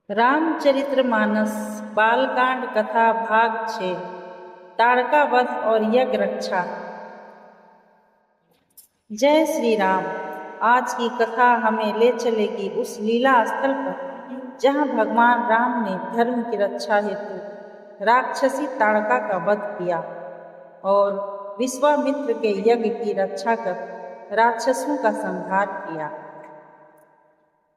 रामचरितमानस बालकांड कथा भाग 6 ताड़का वध और यज्ञ रक्षा। जय श्री राम। आज की कथा हमें ले चलेगी उस लीला स्थल पर जहाँ भगवान राम ने धर्म की रक्षा हेतु राक्षसी ताड़का का वध किया और विश्वामित्र के यज्ञ की रक्षा कर राक्षसों का संहार किया।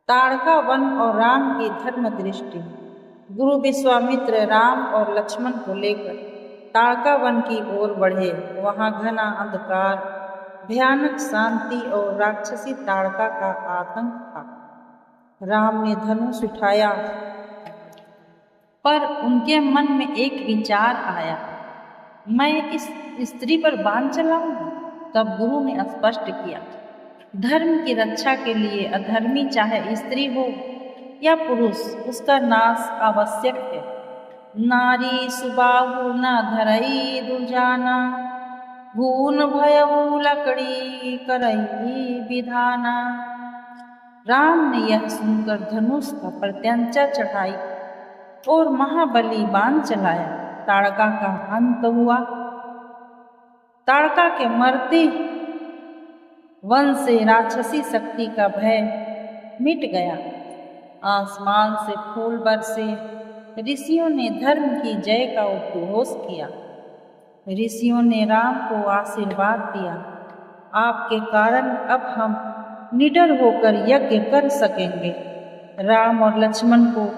ताड़का वन और राम की धर्म दृष्टि। गुरु विश्वामित्र राम और लक्ष्मण को लेकर ताड़का वन की ओर बढ़े। वहां घना अंधकार, भयानक शांति और राक्षसी ताड़का का आतंक था। राम ने धनुष उठाया पर उनके मन में एक विचार आया, मैं इस स्त्री पर बाण चलाऊंगा। तब गुरु ने स्पष्ट किया, धर्म की रक्षा के लिए अधर्मी चाहे स्त्री हो या पुरुष, उसका नाश आवश्यक है। नारी सुबाहु न धरई दुर्जाना, भून भयऊ लकड़ी करई विधाना। राम ने यह सुनकर धनुष का प्रत्यंचा चढ़ाई और महाबली बाण चलाया। ताड़का का अंत हुआ। ताड़का के मरते वन से राक्षसी शक्ति का भय मिट गया। आसमान से फूल बरसे। ऋषियों ने धर्म की जय का उद्घोष किया। ऋषियों ने राम को आशीर्वाद दिया, आपके कारण अब हम निडर होकर यज्ञ कर सकेंगे। राम और लक्ष्मण को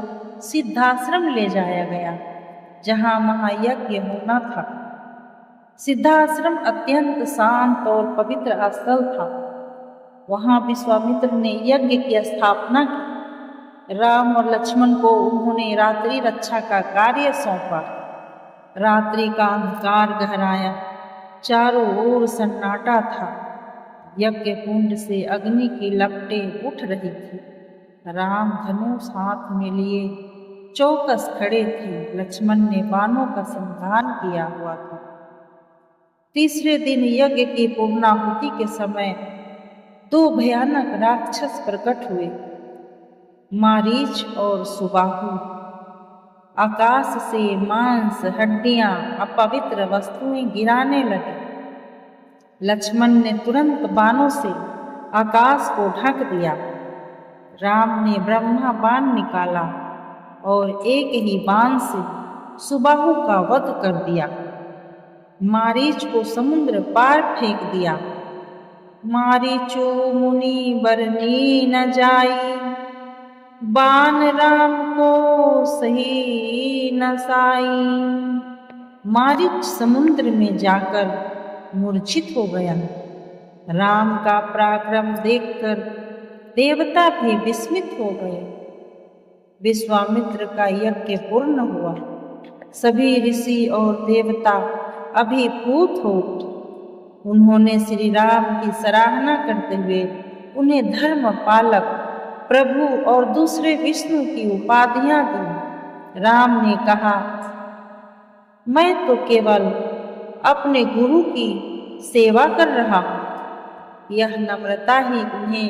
सिद्धाश्रम ले जाया गया जहाँ महायज्ञ होना था। सिद्धाश्रम अत्यंत शांत और पवित्र स्थल था। वहां विश्वामित्र ने यज्ञ की स्थापना की। राम और लक्ष्मण को उन्होंने रात्रि रक्षा का कार्य सौंपा। रात्रि का अंधकार गहराया, चारों ओर सन्नाटा था। यज्ञ कुंड से अग्नि की लपटें उठ रही थी। राम धनुष हाथ में लिए चौकस खड़े थे। लक्ष्मण ने बाणों का संधान किया हुआ था। तीसरे दिन यज्ञ की पूर्णाहुति के समय दो भयानक राक्षस प्रकट हुए, मारीच और सुबाहु। आकाश से मांस, हड्डियां, अपवित्र वस्तुएं गिराने लगे। लक्ष्मण ने तुरंत बाणों से आकाश को ढक दिया। राम ने ब्रह्मा बाण निकाला और एक ही बाण से सुबाहु का वध कर दिया। मारीच को समुद्र पार फेंक दिया। मारीचो मुनि बरनी न जाई, बाण राम को सही न साई। मारीच समुद्र में जाकर मूर्छित हो गया। राम का पराक्रम देखकर देवता भी विस्मित हो गए। विश्वामित्र का यज्ञ पूर्ण हुआ। सभी ऋषि और देवता अभिभूत हो उठे। उन्होंने श्री राम की सराहना करते हुए उन्हें धर्म पालक, प्रभु और दूसरे विष्णु की उपाधियां दी। राम ने कहा, मैं तो केवल अपने गुरु की सेवा कर रहा हूं। यह नम्रता ही उन्हें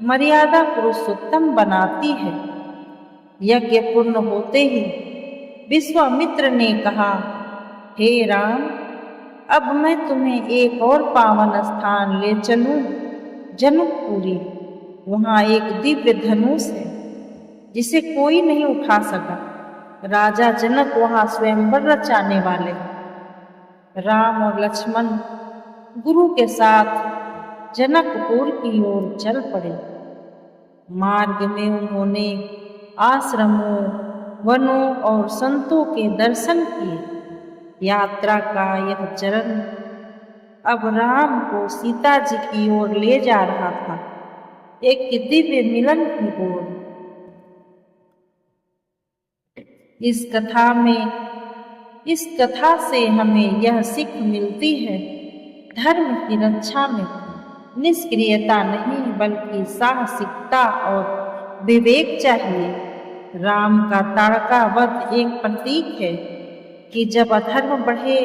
मर्यादा पुरुषोत्तम बनाती है। यज्ञ पूर्ण होते ही विश्वामित्र ने कहा, हे राम, अब मैं तुम्हें एक और पावन स्थान ले चलूं, जनकपुरी। वहां एक दिव्य धनुष है जिसे कोई नहीं उठा सका। राजा जनक वहां स्वयंवर रचाने वाले हैं। राम और लक्ष्मण गुरु के साथ जनकपुर की ओर चल पड़े। मार्ग में उन्होंने आश्रमों, वनों और संतों के दर्शन किए। यात्रा का यह चरण अब राम को सीता जी की ओर ले जा रहा था, एक दिव्य मिलन की ओर। इस कथा से हमें यह सीख मिलती है, धर्म की रक्षा में निष्क्रियता नहीं बल्कि साहसिकता और विवेक चाहिए। राम का ताड़का वध एक प्रतीक है कि जब अधर्म बढ़े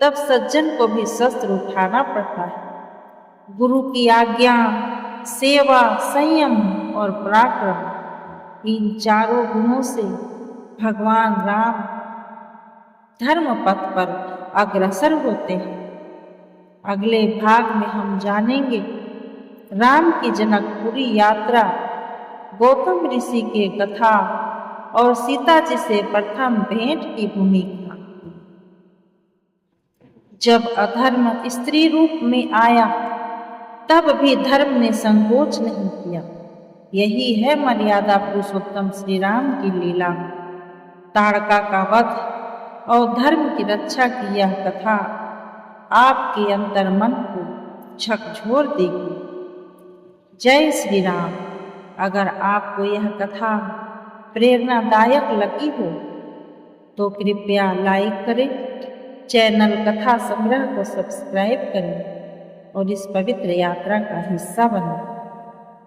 तब सज्जन को भी शस्त्र उठाना पड़ता है। गुरु की आज्ञा, सेवा, संयम और पराक्रम, इन चारों गुणों से भगवान राम धर्म पथ पर अग्रसर होते हैं। अगले भाग में हम जानेंगे राम की जनकपुरी यात्रा, गौतम ऋषि के कथा और सीता जी से प्रथम भेंट की भूमिका। जब अधर्म स्त्री रूप में आया तब भी धर्म ने संकोच नहीं किया। यही है मर्यादा पुरुषोत्तम श्री राम की लीला। ताड़का का वध और धर्म की रक्षा की यह कथा आपके अंतर्मन को झकझोर देगी। जय श्री राम। अगर आपको यह कथा प्रेरणादायक लगी हो तो कृपया लाइक करें, चैनल कथा संग्रह को सब्सक्राइब करें और इस पवित्र यात्रा का हिस्सा बनें।